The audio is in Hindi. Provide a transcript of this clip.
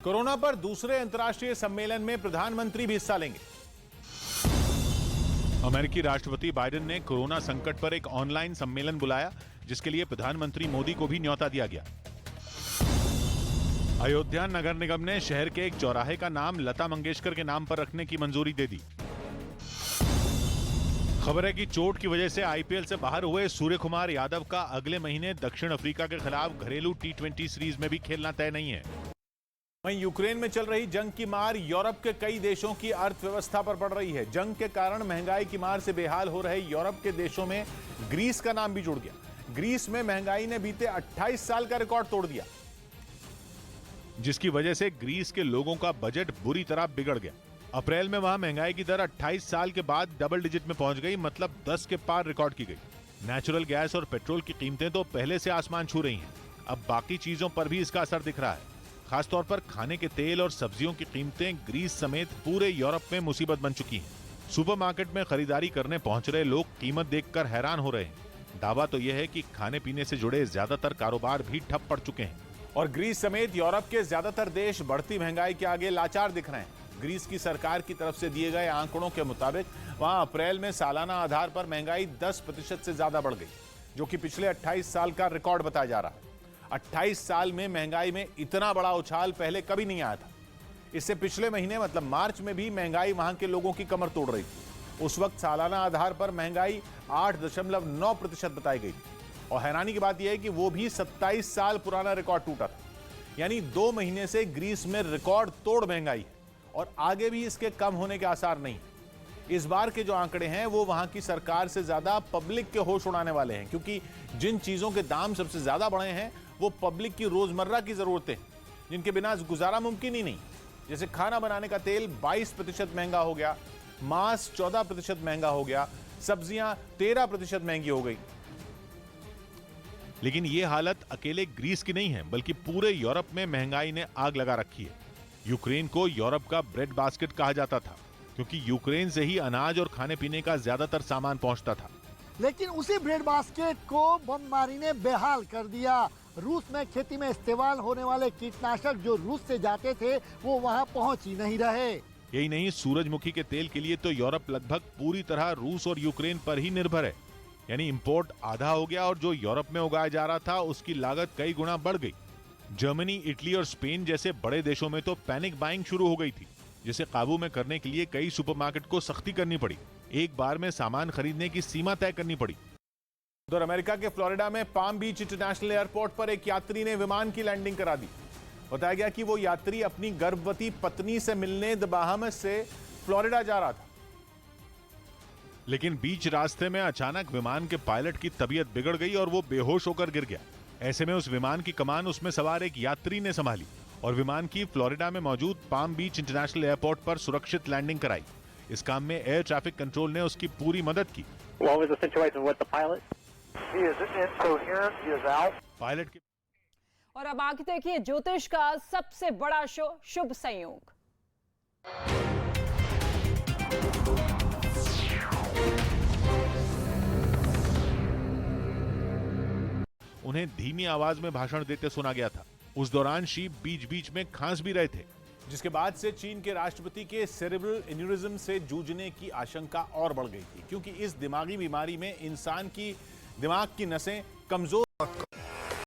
कोरोना पर दूसरे अंतर्राष्ट्रीय सम्मेलन में प्रधानमंत्री भी हिस्सा लेंगे। अमेरिकी राष्ट्रपति बाइडेन ने कोरोना संकट पर एक ऑनलाइन सम्मेलन बुलाया, जिसके लिए प्रधानमंत्री मोदी को भी न्योता दिया गया। अयोध्या नगर निगम ने शहर के एक चौराहे का नाम लता मंगेशकर के नाम पर रखने की मंजूरी दे दी। खबर है कि चोट की वजह से आईपीएल से बाहर हुए सूर्य कुमार यादव का अगले महीने दक्षिण अफ्रीका के खिलाफ घरेलू टी20 सीरीज में भी खेलना तय नहीं है। वहीं यूक्रेन में चल रही जंग की मार यूरोप के कई देशों की अर्थव्यवस्था पर पड़ रही है। जंग के कारण महंगाई की मार से बेहाल हो रहे यूरोप के देशों में ग्रीस का नाम भी जुड़ गया। ग्रीस में महंगाई ने बीते 28 साल का रिकॉर्ड तोड़ दिया, जिसकी वजह से ग्रीस के लोगों का बजट बुरी तरह बिगड़ गया। अप्रैल में वहां महंगाई की दर 28 साल के बाद डबल डिजिट में पहुंच गई, मतलब 10 के पार रिकॉर्ड की गई। नेचुरल गैस और पेट्रोल की कीमतें तो पहले से आसमान छू रही हैं। अब बाकी चीजों पर भी इसका असर दिख रहा है। खासतौर पर खाने के तेल और सब्जियों की कीमतें ग्रीस समेत पूरे यूरोप में मुसीबत बन चुकी हैं। सुपरमार्केट में खरीदारी करने पहुंच रहे लोग कीमत देखकर हैरान हो रहे हैं। दावा तो यह है कि खाने पीने से जुड़े ज्यादातर कारोबार भी ठप पड़ चुके हैं और ग्रीस समेत यूरोप के ज्यादातर देश बढ़ती महंगाई के आगे लाचार दिख रहे हैं। ग्रीस की सरकार की तरफ से दिए गए आंकड़ों के मुताबिक वहां अप्रैल में सालाना आधार पर महंगाई 10% से ज्यादा बढ़ गई, जो कि पिछले 28 साल का रिकॉर्ड बताया जा रहा है। 28 साल में महंगाई में इतना बड़ा उछाल पहले कभी नहीं आया था। इससे पिछले महीने मतलब मार्च में भी महंगाई वहां के लोगों की कमर तोड़ रही थी। उस वक्त सालाना आधार पर महंगाई 8.9% बताई गई थी और हैरानी की बात यह है कि वो भी 27 साल पुराना रिकॉर्ड टूटा था। यानी 2 महीने से ग्रीस में रिकॉर्ड तोड़ महंगाई है और आगे भी इसके कम होने के आसार नहीं। इस बार के जो आंकड़े हैं वो वहां की सरकार से ज्यादा पब्लिक के होश उड़ाने वाले हैं, क्योंकि जिन चीजों के दाम सबसे ज्यादा बढ़े हैं वो पब्लिक की रोजमर्रा की जरूरतें, जिनके बिना गुजारा मुमकिन ही नहीं। जैसे खाना बनाने का तेल 22% महंगा हो गया, मांस 14% महंगा हो गया, सब्जियां 13% महंगी हो गई। लेकिन यह हालत अकेले ग्रीस की नहीं है, बल्कि पूरे यूरोप में महंगाई ने आग लगा रखी है। यूक्रेन को यूरोप का ब्रेड बास्केट कहा जाता था, क्योंकि यूक्रेन से ही अनाज और खाने पीने का ज्यादातर सामान पहुंचता था। लेकिन उसी ब्रेड बास्केट को बमबारी ने बेहाल कर दिया। रूस में खेती में इस्तेमाल होने वाले कीटनाशक जो रूस से जाते थे वो वहां पहुंच ही नहीं रहे। यही नहीं, सूरजमुखी के तेल के लिए तो यूरोप लगभग पूरी तरह रूस और यूक्रेन पर ही निर्भर है। यानी इंपोर्ट आधा हो गया और जो यूरोप में उगाया जा रहा था उसकी लागत कई गुना बढ़ गई। जर्मनी, इटली और स्पेन जैसे बड़े देशों में तो पैनिक बाइंग शुरू हो गई थी, जिसे काबू में करने के लिए कई सुपरमार्केट को सख्ती करनी पड़ी। एक बार में सामान खरीदने की सीमा तय करनी पड़ी। उधर अमेरिका के फ्लोरिडा में पाम बीच इंटरनेशनल एयरपोर्ट पर एक यात्री ने विमान की लैंडिंग करा दी। बताया गया कि वो यात्री अपनी गर्भवती पत्नी से मिलने द बाहामास से फ्लोरिडा जा रहा था, लेकिन बीच रास्ते में अचानक विमान के पायलट की तबीयत बिगड़ गई और वो बेहोश होकर गिर गया। ऐसे में उस विमान की कमान उसमें सवार एक यात्री ने संभाली और विमान की फ्लोरिडा में मौजूद पाम बीच इंटरनेशनल एयरपोर्ट पर सुरक्षित लैंडिंग कराई। इस काम में एयर ट्रैफिक कंट्रोल ने उसकी पूरी मदद की। पायलट की और अब आगे देखिए ज्योतिष का सबसे बड़ा शो, शुभ संयोग। उन्हें धीमी आवाज में भाषण देते सुना गया था। उस दौरान शी बीच बीच में खांस भी रहे थे, जिसके बाद से चीन के राष्ट्रपति के सेरेब्रल एन्यूरिज्म से जूझने की आशंका और बढ़ गई थी, क्योंकि इस दिमागी बीमारी में इंसान की दिमाग की नसें कमजोर